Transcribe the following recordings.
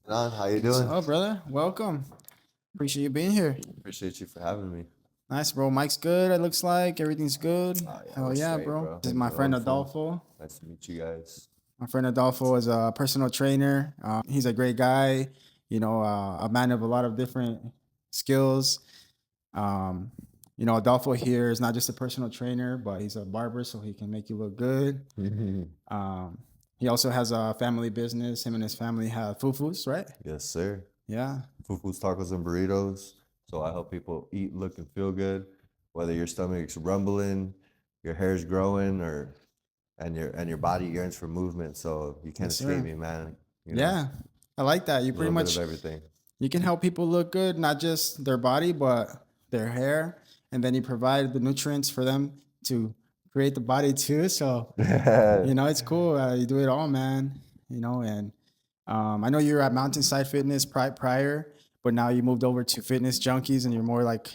How you What's doing? up, brother? Welcome. Appreciate you being here. Appreciate you for having me. Nice, bro. Mike's good. It looks like everything's good. Oh yeah, Hell we're yeah, straight, bro. bro. This is my friend Beautiful. Adolfo. Nice to meet you guys. My friend Adolfo is a personal trainer. He's a great guy. A man of a lot of different skills. Um, Adolfo here is not just a personal trainer, but he's a barber, so he can make you look good. Um, he also has a family business. Him and his family have fufus, right? Yes, sir. Yeah. Fufu's tacos and burritos. So I help people eat, look, and feel good. Whether your stomach's rumbling, your hair's growing, or and your body yearns for movement. So you can't Yes, escape sir. me, man. Yeah. I like that. You A pretty little bit of much everything. you can help people look good, not just their body, but their hair. And then you provide the nutrients for them to create the body too. So, it's cool. You do it all, man. And I know you were at Mountainside Fitness prior, but now you moved over to Fitness Junkies and you're more like,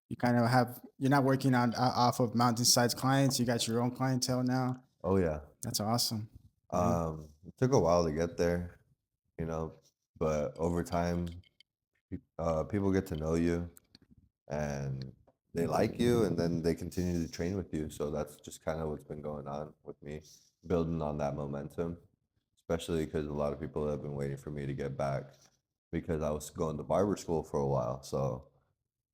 you're not working on off of Mountainside's clients. You got your own clientele now. Oh yeah. That's awesome. Yeah. It took a while to get there, you know, but over time, people get to know you and they like you and then they continue to train with you. So that's just kind of what's been going on with me, building on that momentum, especially because a lot of people have been waiting for me to get back because I was going to barber school for a while. So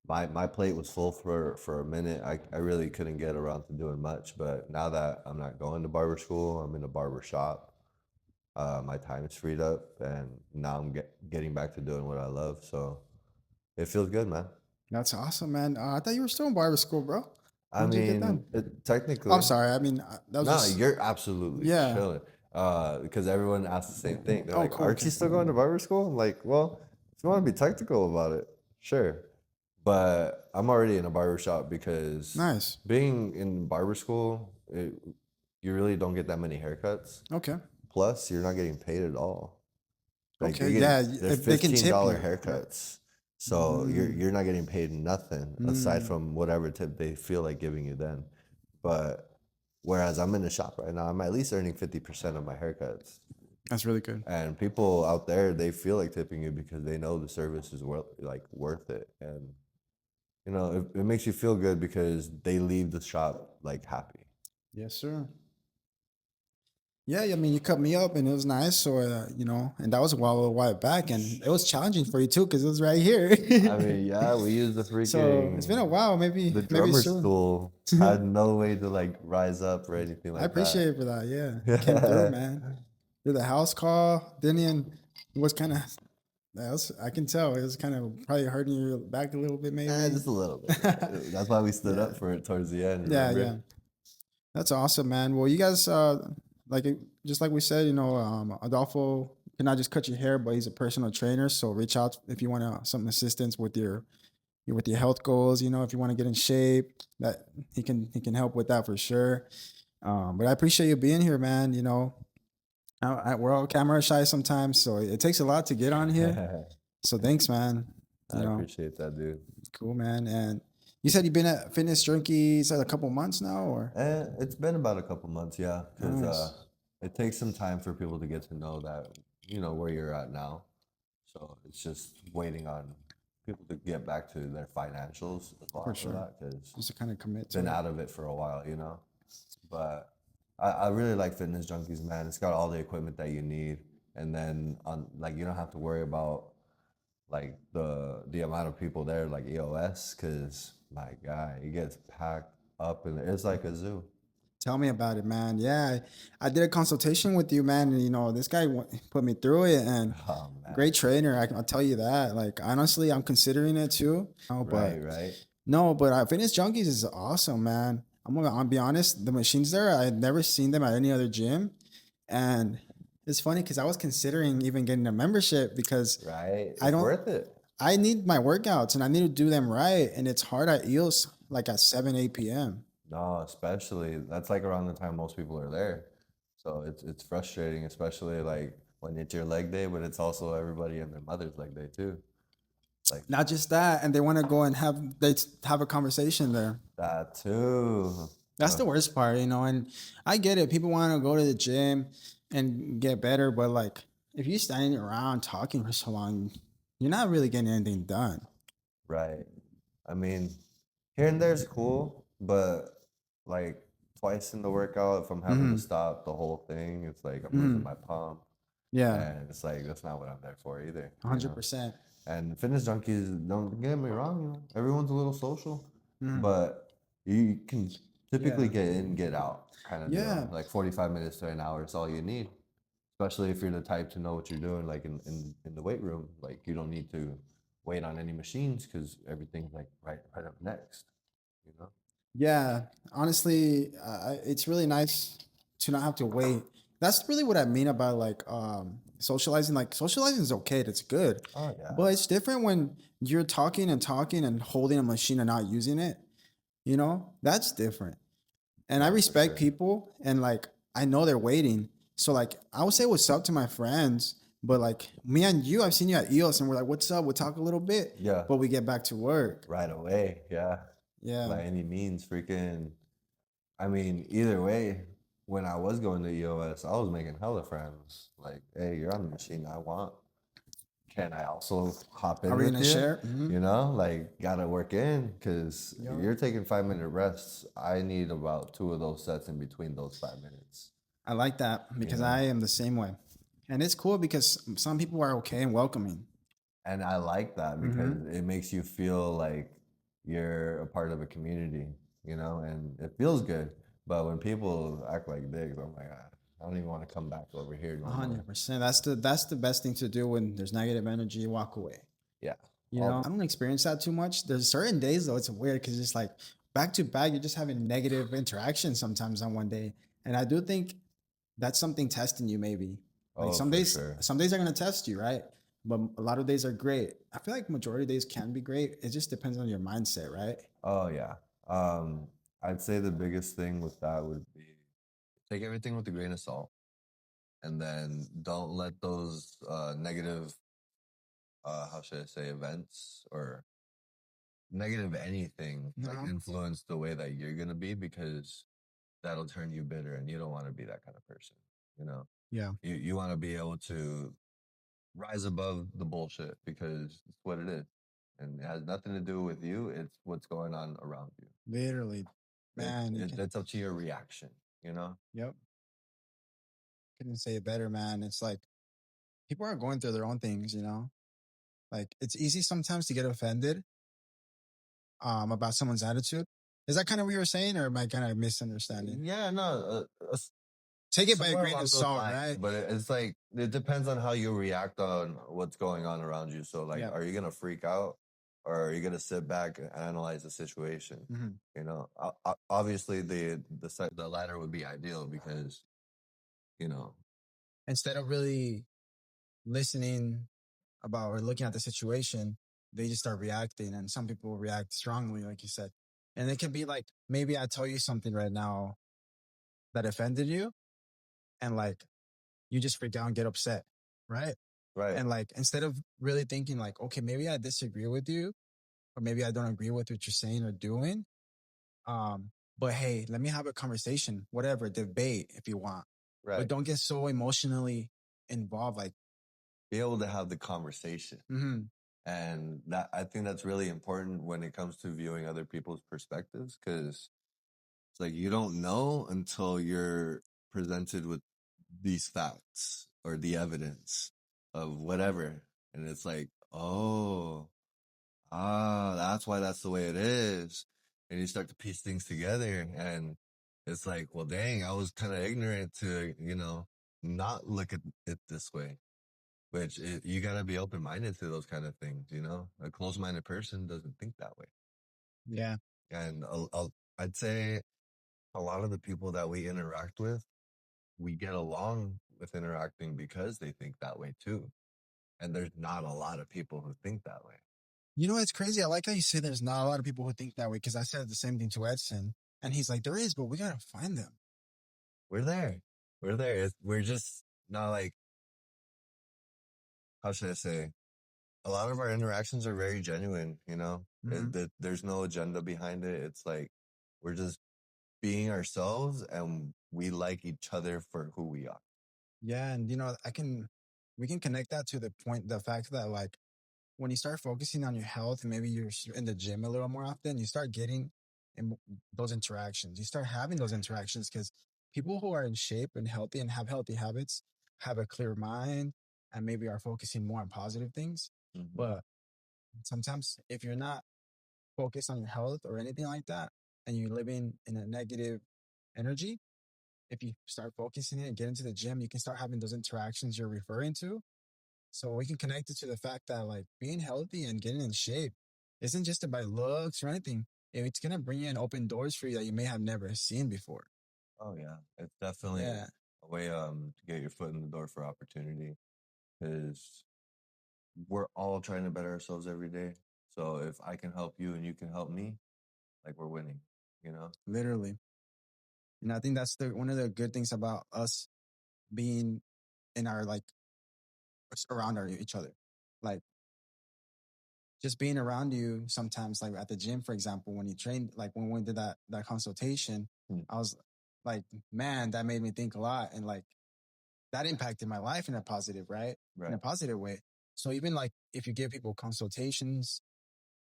my plate was full for a minute. I really couldn't get around to doing much. But now that I'm not going to barber school, I'm in a barber shop. My time is freed up and now I'm getting back to doing what I love. So it feels good, man. That's awesome, man. I thought you were still in barber school, bro. I When did you get done? mean, I'm technically, sorry. I mean, that was no, just you're absolutely yeah. chilling. Because everyone asks the same thing. They're Oh, like, cool. "Aren't Okay. you still going to barber school?" I'm like, "Well, if you want to be technical about it, sure." But I'm already in a barber shop because Nice. being in barber school, you really don't get that many haircuts. Okay. Plus, you're not getting paid at all. Like Okay. you're Yeah. getting they're If they can tip $15 you. Right. haircuts. So you're Mm, you're not getting paid nothing aside mm. from whatever tip they feel like giving you then. But whereas I'm in the shop right now, I'm at least earning 50% of my haircuts. That's really good. And people out there, they feel like tipping you because they know the service is worth it. And it makes you feel good because they leave the shop like happy. Yes, sir. Yeah, I mean, you cut me up and it was nice. So, and that was a while back, and it was challenging for you too because it was right here. I mean, yeah, we used the So it's been a freaking while. Maybe, the maybe drummer soon. stool had no way to like rise up or anything I like appreciate that. it for that. Yeah, came through, man. Did the house call. Then it was kind of. I can tell it was kind of probably hurting your back a little bit, maybe. Just a little bit. That's why we stood Yeah, up for it towards the end, yeah, remember? yeah. That's awesome, man. Well, you guys, just like we said, Adolfo cannot just cut your hair, but he's a personal trainer. So reach out if you want some assistance with your health goals. If you want to get in shape, that he can help with that for sure. But I appreciate you being here, man. We're all camera shy sometimes, so it takes a lot to get on here. So thanks, man. I appreciate that, dude. Cool, man. And you said you've been at Fitness Junkies a couple months now, or It's been about a couple months, yeah, because nice. it takes some time for people to get to know that, where you're at now. So it's just waiting on people to get back to their financials as For well for sure. that, because Just to kind of commit to been it. out of it for a while. But I really like Fitness Junkies, man. It's got all the equipment that you need, and then on like you don't have to worry about like the amount of people there, like EOS, because my guy, it gets packed up, and it's like a zoo. Tell me about it, man. Yeah, I did a consultation with you, man. And this guy put me through it, and Oh man, great trainer. I'll tell you that. Like honestly, I'm considering it too. right, But right. no, but Fitness Junkies is awesome, man. I'll be honest. The machines there, I had never seen them at any other gym, and it's funny because I was considering even getting a membership because Right, I it's don't. worth it. I need my workouts and I need to do them right, and it's hard at EOS like at 7 8 p.m. No, especially that's like around the time most people are there. So it's frustrating, especially like when it's your leg day, but it's also everybody and their mother's leg day too. Like Not just that, and they want to go and have a conversation there. that too. That's the worst part. And I get it. People want to go to the gym and get better, but like if you're standing around talking for so long, you're not really getting anything done. Right. I mean, here and there's cool, but like twice in the workout, if I'm having to Hmm. stop the whole thing, it's like I'm losing Hmm. my pump. Yeah, And it's like that's not what I'm there for either, you know. 100%. And fitness junkies, don't get me wrong, you know, everyone's a little social, Hmm. but you can typically Yeah, get in, get out kind of deal. yeah, Like 45 minutes to an hour is all you need, especially if you're the type to know what you're doing, like in the weight room. Like you don't need to wait on any machines because everything's like right up next, you know? yeah. Honestly, it's really nice to not have to wait. That's really what I mean about like socializing. Like socializing is okay, that's good, Oh yeah, but it's different when you're talking and talking and holding a machine and not using it. You know, that's different. And I no, for respect sure. people and like I know they're waiting. So like I would say what's up to my friends, but like me and you, I've seen you at EOS and we're like, what's up? We'll talk a little bit, Yeah, but we get back to work. right away. Yeah, Yeah. by any means, freaking. I mean, either way, when I was going to EOS, I was making hella friends. Like, hey, you're on the machine I want. Can I also hop Are in we with gonna you? share? Hmm. You know, like, gotta work in because Yeah. you're taking 5 minute rests. I need about two of those sets in between those 5 minutes, I like that you because know? I am the same way. And it's cool because some people are okay and welcoming. And I like that because Hmm. it makes you feel like you're a part of a community, you know, and it feels good. But when people act like dicks, I'm like, "Ah, I don't even want to come back over here no more." 100%. That's the best thing to do when there's negative energy. Walk away. Yeah. You know, All I don't experience that too much. There's certain days though, it's weird because it's like back to back, you're just having negative interaction sometimes on one day. And I do think that's something testing you maybe. Like oh, for sure. some days are gonna test you, right? But a lot of days are great. I feel like majority of days can be great. It just depends on your mindset, right? Oh yeah. Um, I'd say the biggest thing with that would be take everything with a grain of salt and then don't let those negative how should I say events or negative anything like No. influence the way that you're gonna be because that'll turn you bitter and you don't want to be that kind of person. You know, Yeah. you want to be able to rise above the bullshit because it's what it is. And it has nothing to do with you. It's what's going on around you. Literally. Man, you can It's up to your reaction, you know? yep. Couldn't say it better, man. It's like people are going through their own things, you know? Like it's easy sometimes to get offended about someone's attitude. Is that kind of what you were saying, or am I kind of misunderstanding? Yeah, no, Take it by a somewhere grain along of those salt, lines. right? But it's like, it depends on how you react on what's going on around you. So, like, Yeah. are you going to freak out or are you going to sit back and analyze the situation? Hmm. You know, obviously, the latter would be ideal because, you know, Instead of really listening about or looking at the situation, they just start reacting, and some people react strongly, like you said. And it can be like maybe I tell you something right now that offended you, and like you just freak out and get upset, right? right, And like instead of really thinking like, okay, maybe I disagree with you, or maybe I don't agree with what you're saying or doing. But hey, let me have a conversation, whatever, debate if you want. But right. don't get so emotionally involved. Like, Be able to have the conversation. mhm, And that I think that's really important when it comes to viewing other people's perspectives because it's like you don't know until you're presented with these facts or the evidence of whatever. And it's like, oh, that's why that's the way it is. And you start to piece things together. And it's like, well, dang, I was kind of ignorant to, not look at it this way. You got to be open minded to those kind of things, you know? A closed minded person doesn't think that way. yeah. And I'd say a lot of the people that we interact with, we get along with interacting because they think that way too. And there's not a lot of people who think that way. You know, it's crazy. I like how you say there's not a lot of people who think that way because I said the same thing to Edson, and he's like, there is, but we gotta find them. We're there. We're there. We're just not like, how should I say? A lot of our interactions are very genuine, you know? Hmm. There's no agenda behind it. It's like, we're just being ourselves and we like each other for who we are. Yeah, and you know, I can. we can connect that to the fact that like when you start focusing on your health and maybe you're in the gym a little more often, you start getting in those interactions. You start having those interactions because people who are in shape and healthy and have healthy habits have a clear mind and maybe are focusing more on positive things. Hmm. But sometimes if you're not focused on your health or anything like that, and you're living in a negative energy, if you start focusing it and get into the gym, you can start having those interactions you're referring to. So we can connect it to the fact that like being healthy and getting in shape isn't just about looks or anything. It's gonna bring you in open doors for you that you may have never seen before. Oh yeah, it's definitely Yeah, a way to get your foot in the door for opportunity because we're all trying to better ourselves every day. So if I can help you and you can help me, like we're winning, you know? literally. And I think that's the one of the good things about us being in our like around each other. Like just being around you sometimes, like at the gym, for example, when you trained, like when we did that consultation, Hmm. I was like, man, that made me think a lot, and like that impacted my life in a positive, right? In a Right. positive way. So even like if you give people consultations,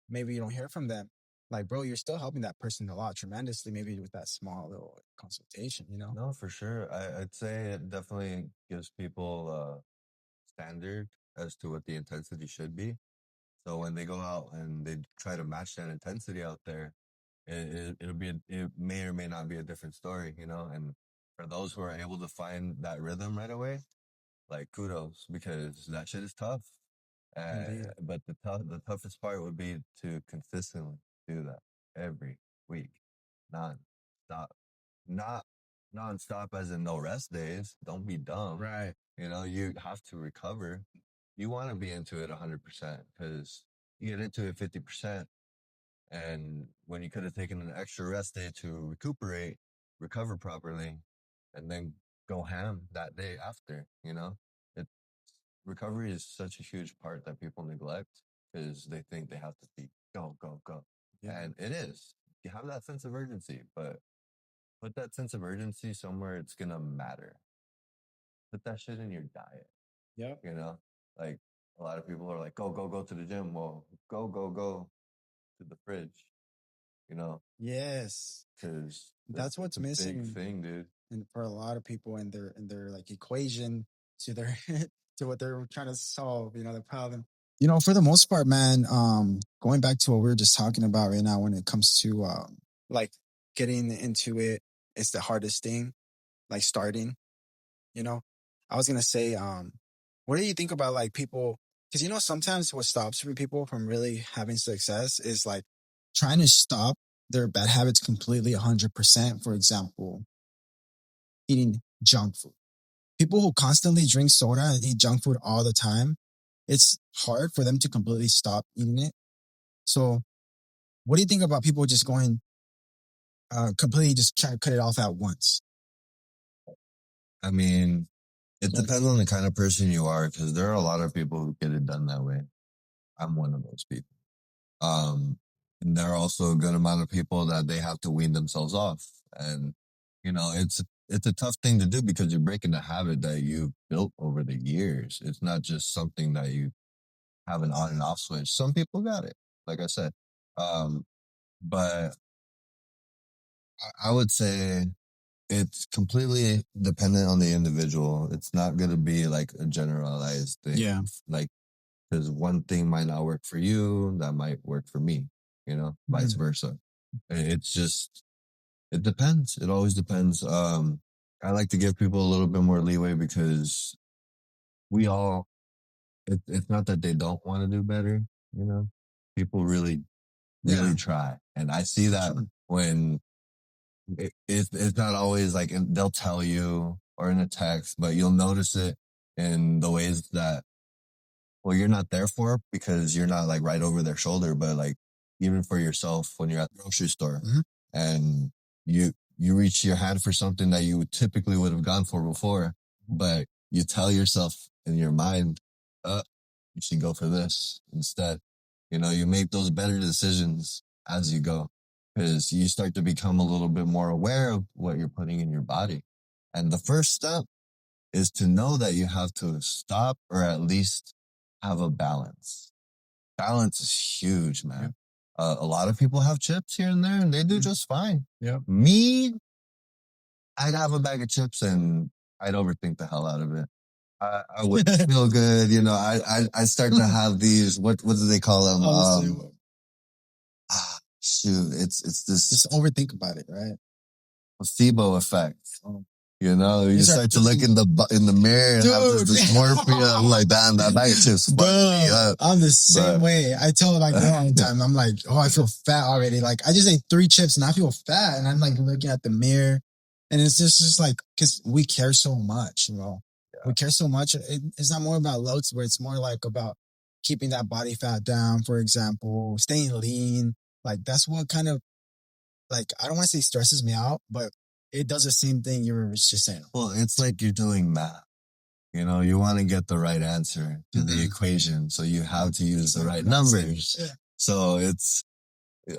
maybe you don't hear from them. Like, bro, you're still helping that person a lot tremendously, maybe with that small little consultation, you know? No, for sure. I'd say it definitely gives people a standard as to what the intensity should be. So when they go out and they try to match that intensity out there, it'll be it may or may not be a different story, you know. And for those who are able to find that rhythm right away, like kudos because that shit is tough. Indeed. But the toughest part would be to consistently do that every week, non-stop, not non-stop as in no rest days. Don't be dumb. Right. You know, you have to recover. You want to be into it 100% because you get into it 50%. And when you could have taken an extra rest day to recuperate, recover properly, and then go ham that day after, you know? It recovery is such a huge part that people neglect because they think they have to be go, go, go. Yeah. And it is. You have that sense of urgency, but put that sense of urgency somewhere it's gonna matter. Put that shit in your diet, Yep. you know? Like a lot of people are like, go, go, go to the gym. Well, go, go, go to the fridge, you know? Yes. Because That's it's what's a big missing thing, dude. and for a lot of people in their like equation to their to what they're trying to solve, you know, the problem. You know, for the most part, man, going back to what we were just talking about right now when it comes to like getting into it, it's the hardest thing, like starting, you know. I was gonna say, what do you think about like people, because you know sometimes what stops people from really having success is like trying to stop their bad habits completely 100%. For example, eating junk food. People who constantly drink soda and eat junk food all the time, it's hard for them to completely stop eating it. So, what do you think about people just going completely just trying to cut it off at once? I mean, it Like, depends on the kind of person you are because there are a lot of people who get it done that way. I'm one of those people. Um, and there are also a good amount of people that they have to wean themselves off. And, you know, it's a tough thing to do because you're breaking a habit that you built over the years. It's not just something that you have an on and off switch. Some people got it, like I said. Um, but I would say it's completely dependent on the individual. It's not going to be like a generalized yeah, thing. Like, because one thing might not work for you, that might work for me, you know, vice mhm, versa. It's just, it depends. It always depends. I like to give people a little bit more leeway because we all, it's not that they don't want to do better, you know, people really, yeah, really try. And I see that sure. when it's not always like they'll tell you or in a text, but you'll notice it in the ways that well you're not there for because you're not like right over their shoulder, but like even for yourself when you're at the grocery store Mhm. and you reach your hand for something that you typically would have gone for before, but you tell yourself in your mind, you should go for this instead. You know, you make those better decisions as you go because you start to become a little bit more aware of what you're putting in your body. And the first step is to know that you have to stop or at least have a balance. Balance is huge, man. A lot of people have chips here and there and they do just fine. Yeah. Me, I'd have a bag of chips and I'd overthink the hell out of it. I wouldn't feel good, you know. I start to have these what do they call them? Shoot, it's this Just overthink about it, right? placebo effect. Oh. You know, you start to look in the mirror and have this dysmorphia. I'm like, damn, that bag of chips fucked me up. I'm the same way. I tell my girl all the time, I'm like, oh, I feel fat already. Like, I just ate 3 chips and I feel fat. And I'm like looking at the mirror. And it's just like, because we care so much, you know. Yeah. We care so much. It's not more about looks, but it's more like about keeping that body fat down, for example, staying lean. Like, that's what kind of, like, I don't want to say stresses me out, but it does the same thing you were just saying. Well, it's like you're doing math. You know, you want to get the right answer to the equation. So you have to use the right numbers. Yeah. So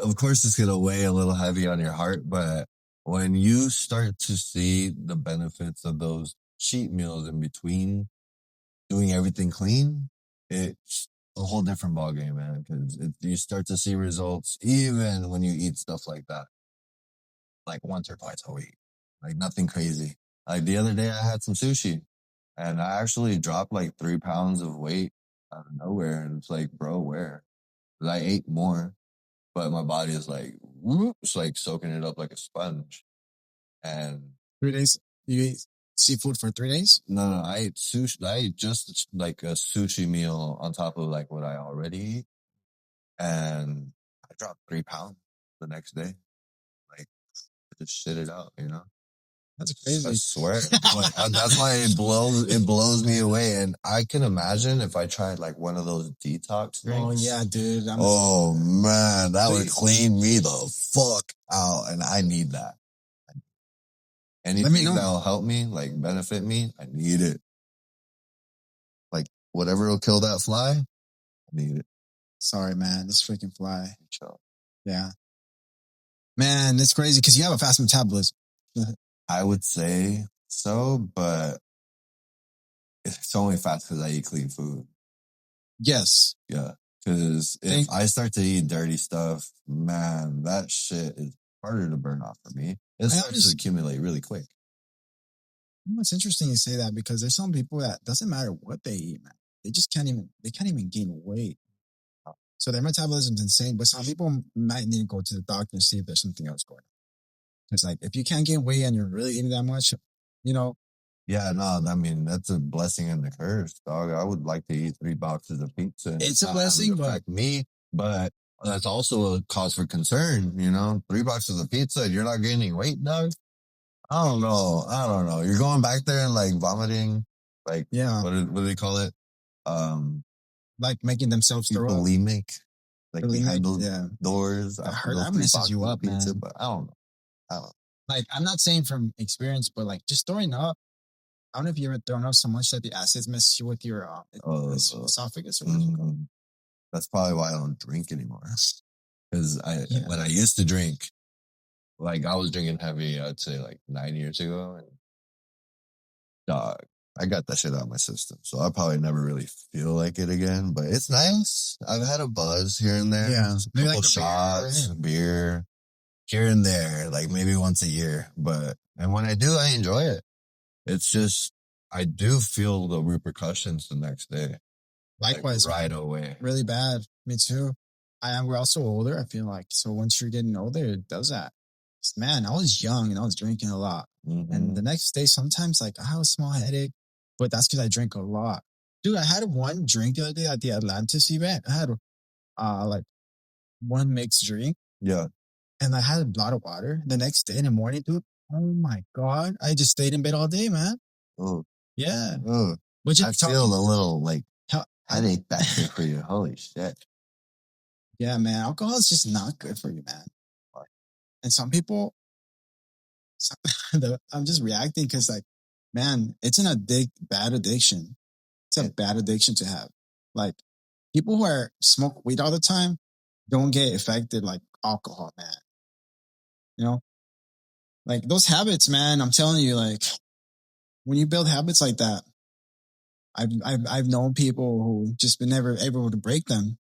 of course, it's going to weigh a little heavy on your heart. But when you start to see the benefits of those cheat meals in between doing everything clean, it's a whole different ballgame, man. Because you start to see results even when you eat stuff like that. Like once or twice a week. Like nothing crazy. Like the other day I had some sushi and I actually dropped like 3 pounds of weight out of nowhere. And it's like, bro, where? 'Cause I ate more, but my body is like, whoop, it's like soaking it up like a sponge. And 3 days, you ate seafood for 3 days? No, I ate sushi. I ate just like a sushi meal on top of like what I already eat. And I dropped 3 pounds the next day. Like, I just shit it out, you know? That's crazy. I swear. But that's why it blows me away. And I can imagine if I tried like one of those detox drinks. Oh yeah, dude. Oh man, that would clean me the fuck out. And I need that. Anything that'll help me, like benefit me, I need it. Like whatever will kill that fly, I need it. Sorry, man. This freaking fly. Yeah. Man, it's crazy because you have a fast metabolism. I would say so, but it's only fast because I eat clean food. Yes. Yeah. Because if I start to eat dirty stuff, man, that shit is harder to burn off for me. It starts to accumulate really quick. It's interesting you say that because there's some people that doesn't matter what they eat, man. They just can't even gain weight. So their metabolism's insane, but some people might need to go to the doctor and see if there's something else going on. It's like, if you can't gain weight and you're really eating that much, you know. Yeah, no, I mean, that's a blessing and a curse, dog. I would like to eat 3 boxes of pizza. It's a blessing, but me, but that's also a cause for concern, you know? 3 boxes of pizza and you're not gaining weight, dog? I don't know. You're going back there and like vomiting, like, yeah. What do they call it? Like making themselves throw up. Bulimic. Like behind those doors. I heard that messes you up, pizza, man. But I don't know. Like, I'm not saying from experience, but like just throwing up. I don't know if you ever thrown up so much that the acids mess you with your esophagus or whatever. That's probably why I don't drink anymore. Because when I used to drink, like I was drinking heavy, I'd say like 9 years ago. And dog, I got that shit out of my system. So I'll probably never really feel like it again. But it's nice. I've had a buzz here and there. Yeah. Maybe like shots, beer, here and there, like maybe once a year. And when I do, I enjoy it. It's just, I do feel the repercussions the next day. Likewise. Like right away. Really bad. Me too. We're also older, I feel like. So once you're getting older, it does that. Man, I was young and I was drinking a lot. Mm-hmm. And the next day, sometimes like I have a small headache, but that's because I drink a lot. Dude, I had one drink the other day at the Atlantis event. I had like one mixed drink. Yeah. And I had a lot of water. The next day in the morning, dude, oh my God. I just stayed in bed all day, man. Oh. Yeah. Oh. I feel a little like headache back there for you. Holy shit. Yeah, man. Alcohol is just not good for you, man. And some people, I'm just reacting because like, man, it's bad addiction. It's a bad addiction to have. Like people who smoke weed all the time don't get affected like alcohol, man. You know, like those habits, man, I'm telling you, like when you build habits like that, I've known people who just been never able to break them.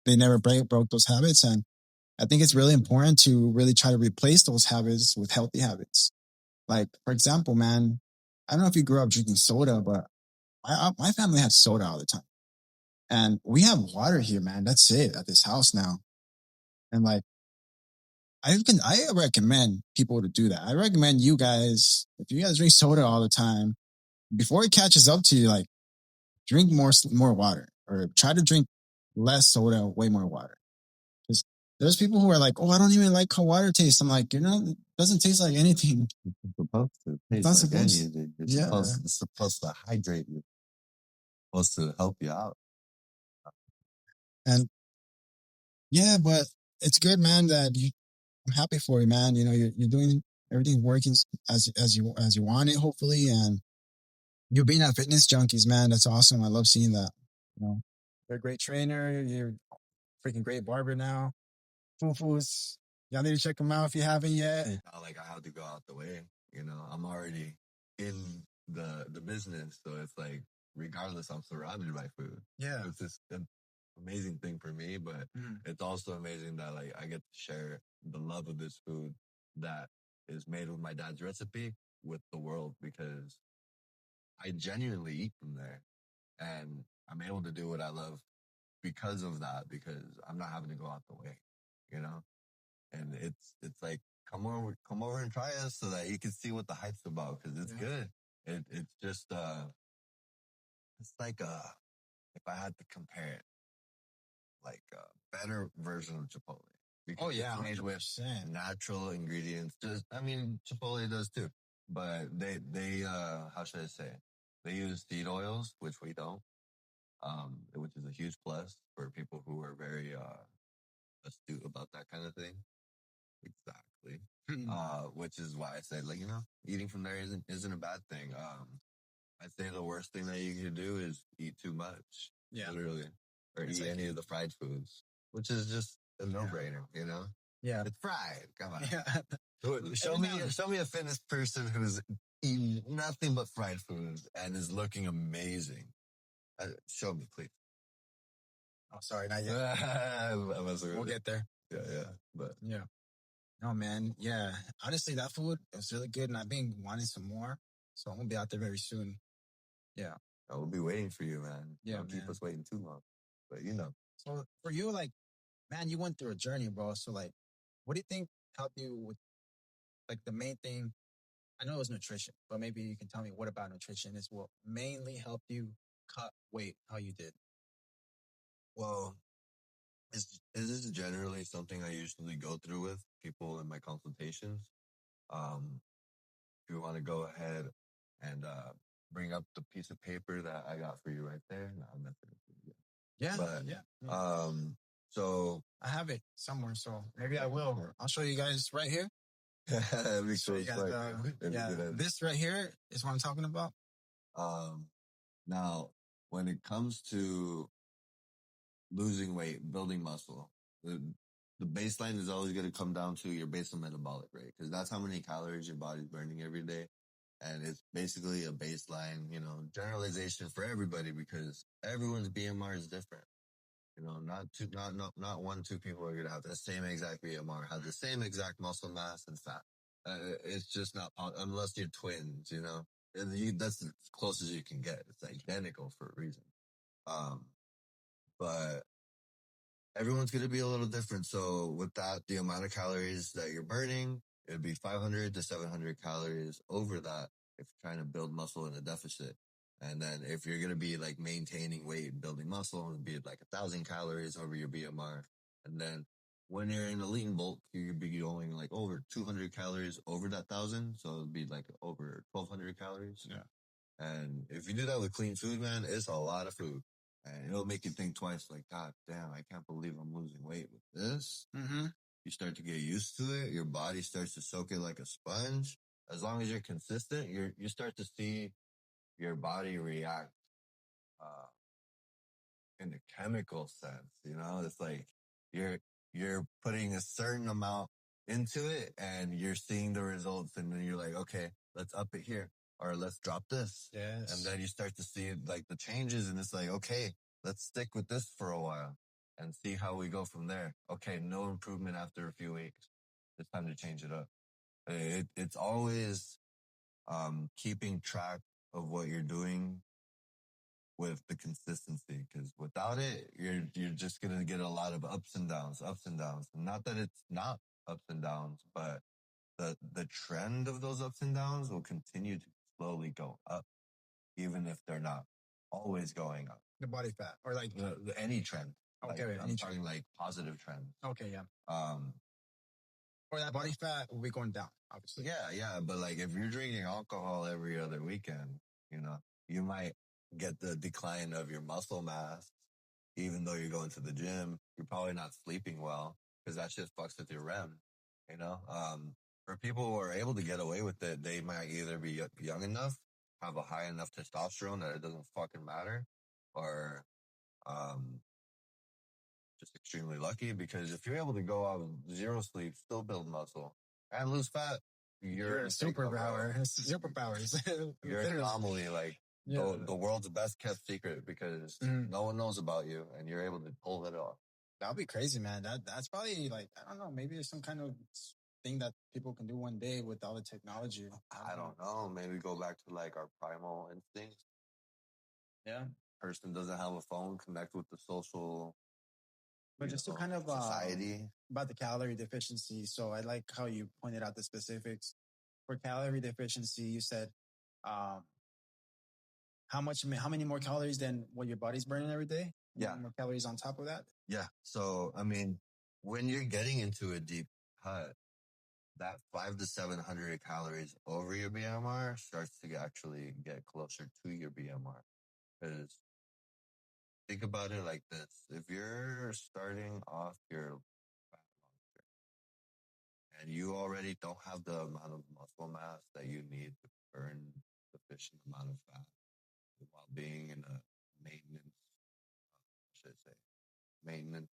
They never broke those habits, and I think it's really important to really try to replace those habits with healthy habits. Like, for example, man, I don't know if you grew up drinking soda, but my family had soda all the time. And we have water here, man. That's it at this house now. And like, I recommend people to do that. I recommend you guys, if you guys drink soda all the time, before it catches up to you, like drink more water or try to drink less soda, way more water. Because there's people who are like, oh, I don't even like how water tastes. I'm like, it doesn't taste like anything. It's supposed to It's taste not like supposed. anything. Yeah. It's supposed to hydrate you. Supposed to help you out. And yeah, but it's good, man, I'm happy for you, man. You're doing everything working as you want it, hopefully, and you're being at Fitness Junkies, man. That's awesome. I love seeing that. You're a great trainer. You're a freaking great barber now. Fufus. Y'all need to check them out if you haven't yet. Not like I have to go out the way. I'm already in the business, so it's like regardless, I'm surrounded by food. Yeah. It's just an amazing thing for me, but it's also amazing that like I get to share the love of this food that is made with my dad's recipe with the world because I genuinely eat from there and I'm able to do what I love because of that because I'm not having to go out the way, you know? And it's like come over and try us so that you can see what the hype's about because it's good. It's just it's like if I had to compare it, like a better version of Chipotle. Because Oh yeah, it's made with 100%. natural ingredients. Just I mean Chipotle does too, but they how should I say? They use seed oils, which we don't. Which is a huge plus for people who are very astute about that kind of thing. Exactly. Which is why I said, like, eating from there isn't a bad thing. I'd say the worst thing that you could do is eat too much. Yeah. Literally. Or It's eat like, any of the fried foods. Which is just a no brainer, yeah. It's fried. Come on. Yeah. Show me a fitness person who's eating nothing but fried foods and is looking amazing. Show me, please. Oh, sorry, not yet. I'm messing with We'll you. get there. Yeah. But Yeah. No, man. Yeah. Honestly, that food was really good, and I've been wanting some more. So I'm gonna be out there very soon. Yeah. I will be waiting for you, man. Yeah, Don't keep man. us waiting too long. But So for you, like, man, you went through a journey, bro. So like, what do you think helped you with like the main thing? I know it was nutrition, but maybe you can tell me what about nutrition is what mainly helped you cut weight how you did. well, this is generally something I usually go through with people in my consultations. Um, if you want to go ahead and bring up the piece of paper that I got for you right there, no, I'm not gonna do it. Yeah. But Yeah. so I have it somewhere, so maybe I will. I'll show you guys right here. that'd be Show cool you as guys. fuck. That'd be Yeah, good. this right here is what I'm talking about. Um, now when it comes to losing weight, building muscle, the baseline is always going to come down to your basal metabolic rate because that's how many calories your body's burning every day. And it's basically a baseline, generalization for everybody because everyone's BMR is different. Not one, two people are going to have the same exact BMR, have the same exact muscle mass and fat. It's just not, unless you're twins, that's as close as you can get. It's identical for a reason. Um, but everyone's going to be a little different. So with that, the amount of calories that you're burning, it'd be 500 to 700 calories over that if you're trying to build muscle in a deficit. And then if you're going to be like maintaining weight and building muscle, it'd be like 1,000 calories over your BMR. And then when you're in a lean bulk, you'd be going like over 200 calories over that 1,000. So it'd be like over 1,200 calories. Yeah. And if you do that with clean food, man, it's a lot of food. And it'll make you think twice, like, God damn, I can't believe I'm losing weight with this. Mm-hmm. You start to get used to it. Your body starts to soak it like a sponge. As long as you're consistent, you start to see your body react uh, in the chemical sense. It's like you're putting a certain amount into it, and you're seeing the results, and then you're like, okay, let's up it here. or let's drop this. Yes. And then you start to see like the changes and it's like, okay, let's stick with this for a while and see how we go from there. Okay, no improvement after a few weeks. It's time to change it up. It's always keeping track of what you're doing with the consistency, because without it, you're just gonna get a lot of ups and downs, ups and downs. And not that it's not ups and downs, but the trend of those ups and downs will continue to slowly go up, even if they're not always going up. The body fat or like Any trend. okay, Like, any I'm trend. talking like positive trends. Okay, yeah. Um, Or that body fat will be going down, obviously. yeah. But like if you're drinking alcohol every other weekend, you know, you might get the decline of your muscle mass, even though you're going to the gym. You're probably not sleeping well because that shit fucks with your REM, you know? For people who are able to get away with it, they might either be young enough, have a high enough testosterone that it doesn't fucking matter, or, just extremely lucky, because if you're able to go out with zero sleep, still build muscle and lose fat, you're a superpower. Superpowers. You're an anomaly, like Yeah. the world's best kept secret, because no one knows about you and you're able to pull it off. That'll be crazy, man. That's probably like, I don't know, maybe there's some kind of thing that people can do one day with all the technology. I don't know. Maybe go back to like our primal instincts. Yeah. Person doesn't have a phone, connect with the social, But just to kind of society. About the calorie deficiency. So I like how you pointed out the specifics. For calorie deficiency, you said how many more calories than what your body's burning every day? Yeah. More calories on top of that? Yeah. So, I mean, when you're getting into a deep cut, that 500 to 700 calories over your BMR starts to actually get closer to your BMR. Because think about it like this. If you're starting off your fat monster and you already don't have the amount of muscle mass that you need to burn sufficient amount of fat while being in a maintenance, should I say, maintenance,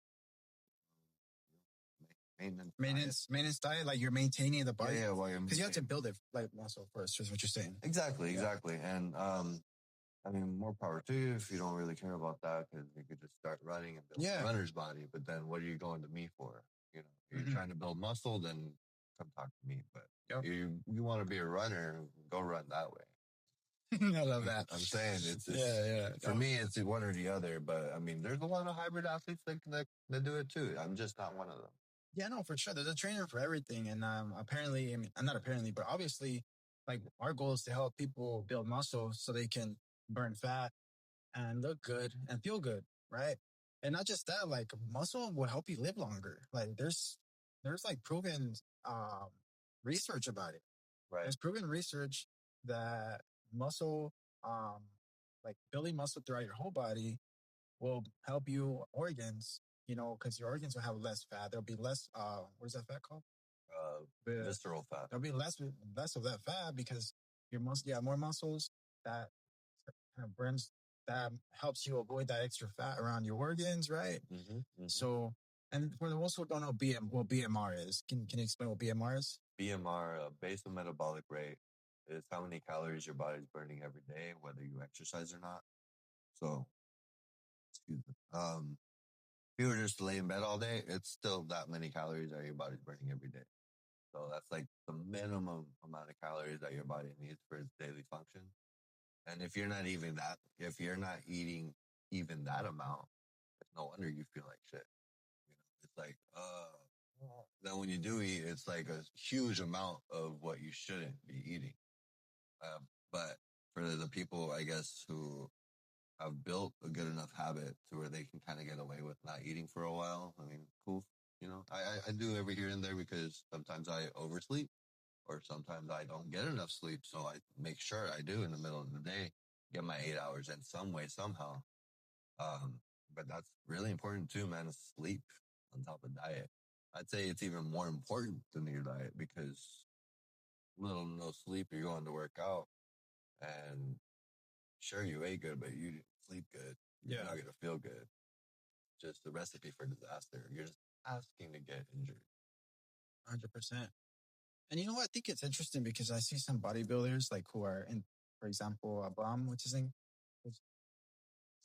Maintenance diet, like you're maintaining the body. Yeah, because you have to build it like muscle first, is what you're saying. Exactly. And I mean, more power to you if you don't really care about that, because you could just start running and build a runner's body. But then what are you going to me for? You know, you're trying to build muscle, then come talk to me. But you want to be a runner, go run that way. I love that. I'm saying it's yeah. For me, it's one or the other. But I mean, there's a lot of hybrid athletes that do it too. I'm just not one of them. Yeah, no, for sure. There's a trainer for everything. And apparently, I mean, not apparently, but obviously, like our goal is to help people build muscle so they can burn fat and look good and feel good, right? And not just that, like muscle will help you live longer. Like there's like proven research about it. Right. There's proven research that muscle, like building muscle throughout your whole body will help you organs, because your organs will have less fat. There'll be less, what is that fat called? Visceral fat. There'll be less of that fat because you have more muscles that kind of burns, that helps you avoid that extra fat around your organs, right? So, and for those who don't know what BMR is, can you explain what BMR is? BMR, basal metabolic rate, is how many calories your body's burning every day, whether you exercise or not. So, excuse me. If you were just to lay in bed all day, it's still that many calories that your body's burning every day. So that's like the minimum amount of calories that your body needs for its daily function. And if you're not eating even that amount, it's no wonder you feel like shit. You know, it's like, then when you do eat, it's like a huge amount of what you shouldn't be eating. But for the people, I guess, who have built a good enough habit to where they can kind of get away with not eating for a while, I mean, cool. You know, I do every here and there, because sometimes I oversleep or sometimes I don't get enough sleep. So I make sure I do in the middle of the day, get my 8 hours in some way, somehow. But that's really important too, man, is sleep on top of diet. I'd say it's even more important than your diet, because little to no sleep, you're going to work out and sure you ate good, but you didn't sleep good. You're not going to feel good. Just a recipe for disaster. You're just asking to get injured. 100%. And you know what? I think it's interesting because I see some bodybuilders like who are in, for example, a bum, what's his name?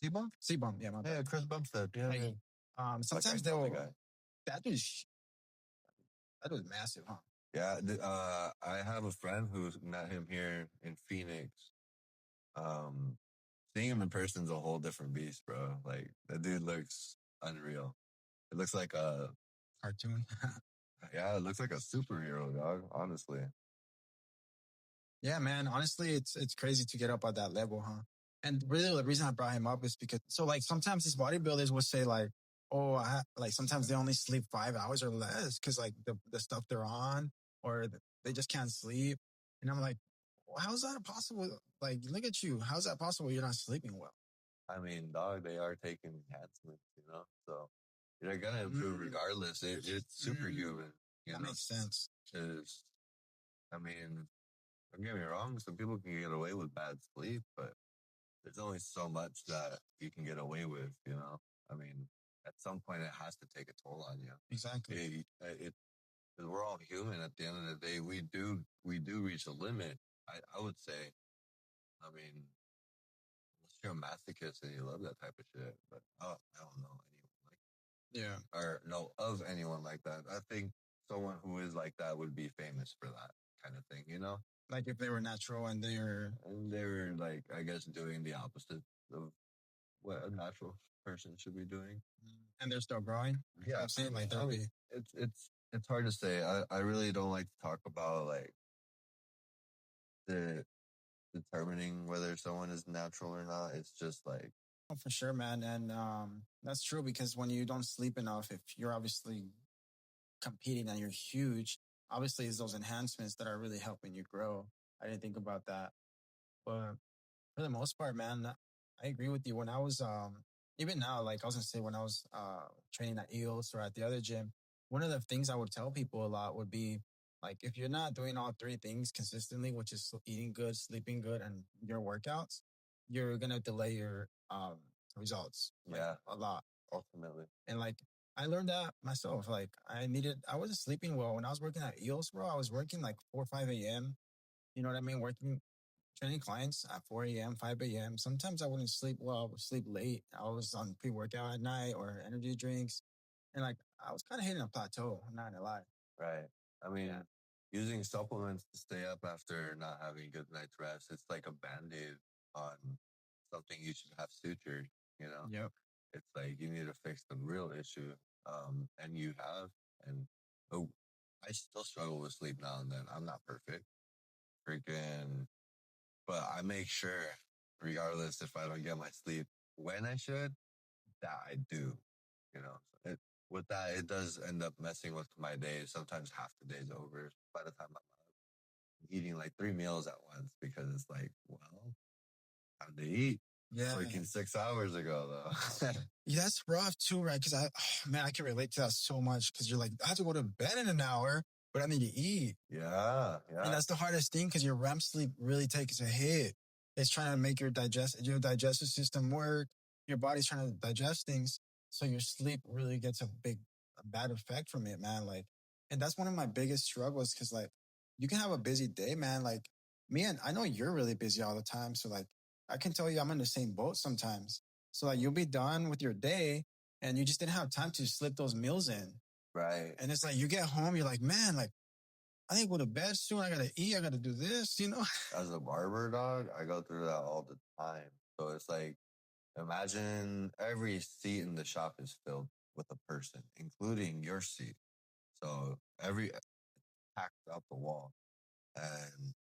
C-Bump? C-bum. Yeah, my Yeah, bad. Chris Bumstead. Yeah, Like, yeah. Like I sometimes know the they'll, guy. that dude's, that dude's massive, huh? Yeah, I have a friend who's met him here in Phoenix. Um, Seeing him in person is a whole different beast, bro. Like, that dude looks unreal. It looks like a, Cartoon. yeah, it looks like a superhero, dog, honestly. Yeah, man. Honestly, it's crazy to get up at that level, huh? And really, the reason I brought him up is because so like sometimes these bodybuilders will say like, oh, like sometimes they only sleep 5 hours or less because like the stuff they're on or they just can't sleep. And I'm like, well, how's that possible? Like, look at you. How's that possible? You're not sleeping well. I mean, dog, they are taking enhancements, so they're gonna improve regardless. It's superhuman, That makes sense. 'Cause, I mean, don't get me wrong, some people can get away with bad sleep, but there's only so much that you can get away with. I mean, at some point it has to take a toll on you. Exactly. 'Cause we're all human at the end of the day. We do reach a limit. I would say. I mean, unless you're a masochist and you love that type of shit, but I don't know anyone like Yeah. or know of anyone like that. I think someone who is like that would be famous for that kind of thing. Like if they were natural and they're And they were like, I guess, doing the opposite of what a natural person should be doing. and they're still growing. Yeah, I'm saying like I they'll mean, be. it's hard to say. I really don't like to talk about like the determining whether someone is natural or not. It's just like, Oh, for sure, man. And that's true because when you don't sleep enough, if you're obviously competing and you're huge, obviously it's those enhancements that are really helping you grow. I didn't think about that. But for the most part, man, I agree with you. When I was even now, like I was gonna say when I was training at EOS or at the other gym, one of the things I would tell people a lot would be like if you're not doing all three things consistently, which is eating good, sleeping good, and your workouts, you're gonna delay your results like yeah, a lot. ultimately. And like I learned that myself. Like I wasn't sleeping well when I was working at EOS, bro. I was working like 4 or 5 a.m. You know what I mean? Working training clients at 4 a.m., 5 a.m. Sometimes I wouldn't sleep well. I would sleep late. I was on pre-workout at night or energy drinks. And like, I was kind of hitting a plateau. I'm not gonna lie. Right. I mean, Yeah. using supplements to stay up after not having good night's rest, it's like a band-aid on something you should have sutured. Yep. It's like you need to fix the real issue. And you have, and oh, I still struggle with sleep now and then. I'm not perfect. Freaking, but I make sure, regardless if I don't get my sleep when I should, that I do. With that, it does end up messing with my day. Sometimes half the day's over by the time I'm eating like 3 meals at once because it's like, well, time to eat. Yeah. Freaking 6 hours ago, though. Yeah, that's rough too, right? Because man, I can relate to that so much because you're like, I have to go to bed in an hour, but I need to eat. Yeah, And that's the hardest thing because your REM sleep really takes a hit. It's trying to make your digestive system work. Your body's trying to digest things. So your sleep really gets a bad effect from it, man. Like, and that's one of my biggest struggles because like you can have a busy day, man. Like me and I know you're really busy all the time. So like I can tell you I'm in the same boat sometimes. So like you'll be done with your day and you just didn't have time to slip those meals in. right. And it's like you get home, you're like, man, like I think go to bed soon. I gotta eat. I gotta do this. As a barber dog, I go through that all the time. So it's like, imagine every seat in the shop is filled with a person, including your seat. So every packed out the wall. And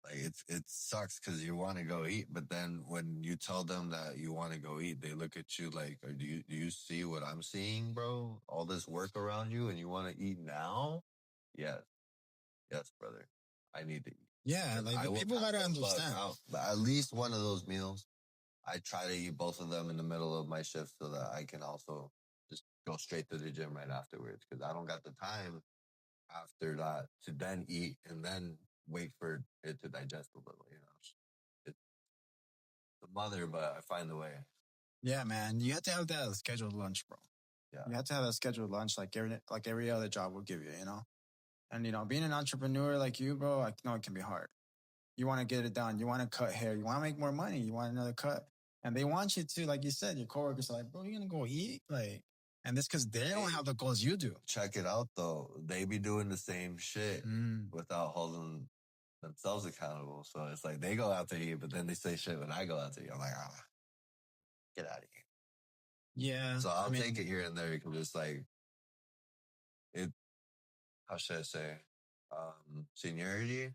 like it sucks because you want to go eat, but then when you tell them that you want to go eat, they look at you like, do you see what I'm seeing, bro? All this work around you, and you want to eat now? Yes, yes, brother. I need to eat. Yeah, And like I the will people pass gotta the buck understand. out. But at least one of those meals, I try to eat both of them in the middle of my shift so that I can also just go straight to the gym right afterwards because I don't got the time after that to then eat and then wait for it to digest a little. It's the mother, but I find the way. Yeah, man, you have to have that scheduled lunch, bro. Yeah. You have to have that scheduled lunch like every other job will give you. And, being an entrepreneur like you, bro, I know it can be hard. You want to get it done. You want to cut hair. You want to make more money. You want another cut. And they want you to, like you said, your coworkers are like, bro, you're going to go eat? And this because they don't have the goals you do. Check it out, though. They be doing the same shit without holding themselves accountable. So it's like they go out to eat, but then they say shit when I go out to eat. I'm like, get out of here. Yeah. So I'll take it here and there because it's like, how should I say, seniority.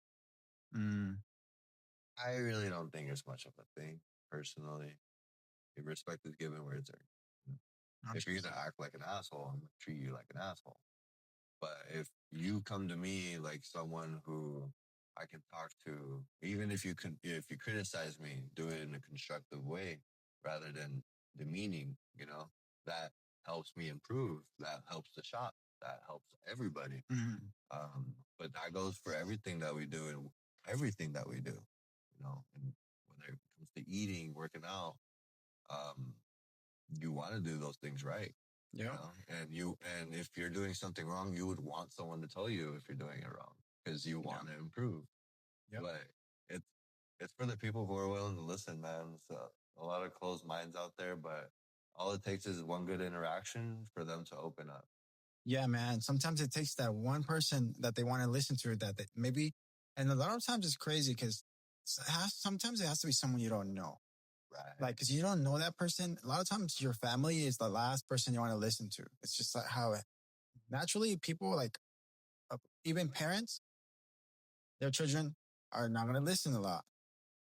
I really don't think it's much of a thing, personally. Respect is given where it's earned. If you're going to act like an asshole, I'm going to treat you like an asshole. But if you come to me like someone who I can talk to, even if you criticize me, do it in a constructive way rather than demeaning, that helps me improve. That helps the shop. That helps everybody. But that goes for everything that we do and everything that we do, and whether it comes to eating, working out, you want to do those things right. Yeah. And if you're doing something wrong, you would want someone to tell you if you're doing it wrong because you want to improve. Yep. But it's for the people who are willing to listen, man. So a lot of closed minds out there, but all it takes is one good interaction for them to open up. Yeah, man. Sometimes it takes that one person that they want to listen to that they maybe, and a lot of times it's crazy because sometimes it has to be someone you don't know. Right. Because you don't know that person. A lot of times your family is the last person you want to listen to. It's just like how naturally people even parents, their children are not going to listen a lot,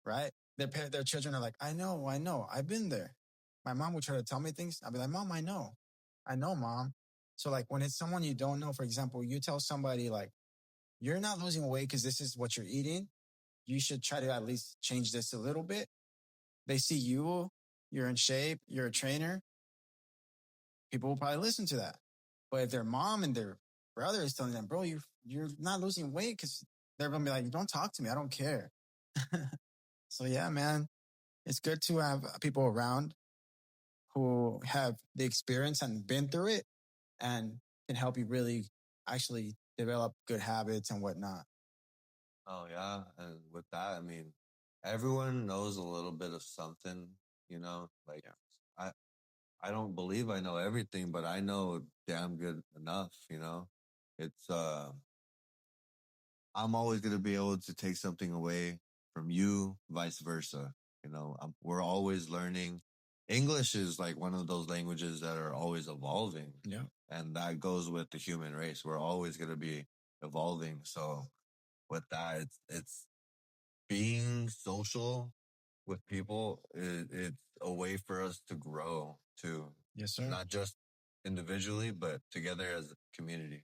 right? Their children are like, I know, I've been there. My mom would try to tell me things. I'll be like, Mom, I know, Mom. So when it's someone you don't know, for example, you tell somebody you're not losing weight because this is what you're eating. You should try to at least change this a little bit. They see you're in shape, you're a trainer. People will probably listen to that. But if their mom and their brother is telling them, bro, you're not losing weight, because they're going to be like, don't talk to me. I don't care. So yeah, man, it's good to have people around who have the experience and been through it and can help you really actually develop good habits and whatnot. Oh yeah. And with that, I mean, everyone knows a little bit of something, I don't believe I know everything, but I know damn good enough, It's, I'm always going to be able to take something away from you, vice versa. We're always learning. English is like one of those languages that are always evolving. Yeah. And that goes with the human race. We're always going to be evolving. So with that, it's being social with people. It's a way for us to grow too. Yes, sir. Not just individually, but together as a community,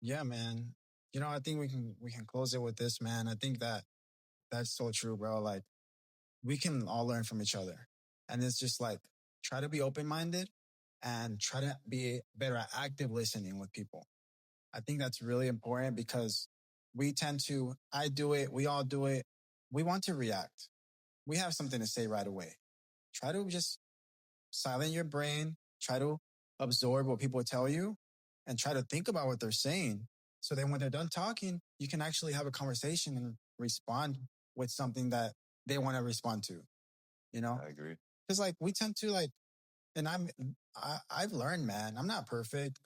Yeah, man. I think we can close it with this, man. I think that's so true, bro. We can all learn from each other. And it's just try to be open-minded and try to be better at active listening with people. I think that's really important because I do it, we all do it. We want to react. We have something to say right away. Try to just silence your brain, try to absorb what people tell you, and try to think about what they're saying. So then when they're done talking, you can actually have a conversation and respond with something that they want to respond to, I agree. Because we tend to and I've learned, man, I'm not perfect.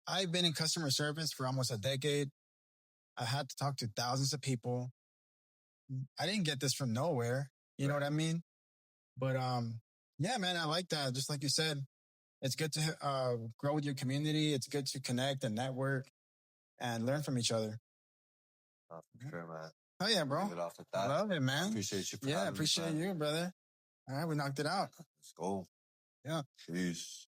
I've been in customer service for almost a decade. I had to talk to thousands of people. I didn't get this from nowhere. You know what I mean? But yeah, man, I like that. Just like you said, it's good to grow with your community. It's good to connect and network and learn from each other. Oh, for sure, man. Oh yeah, bro. Leave it off with that. I love it, man. Appreciate you. Yeah, appreciate you, brother. All right, we knocked it out. Let's go. Yeah. Peace.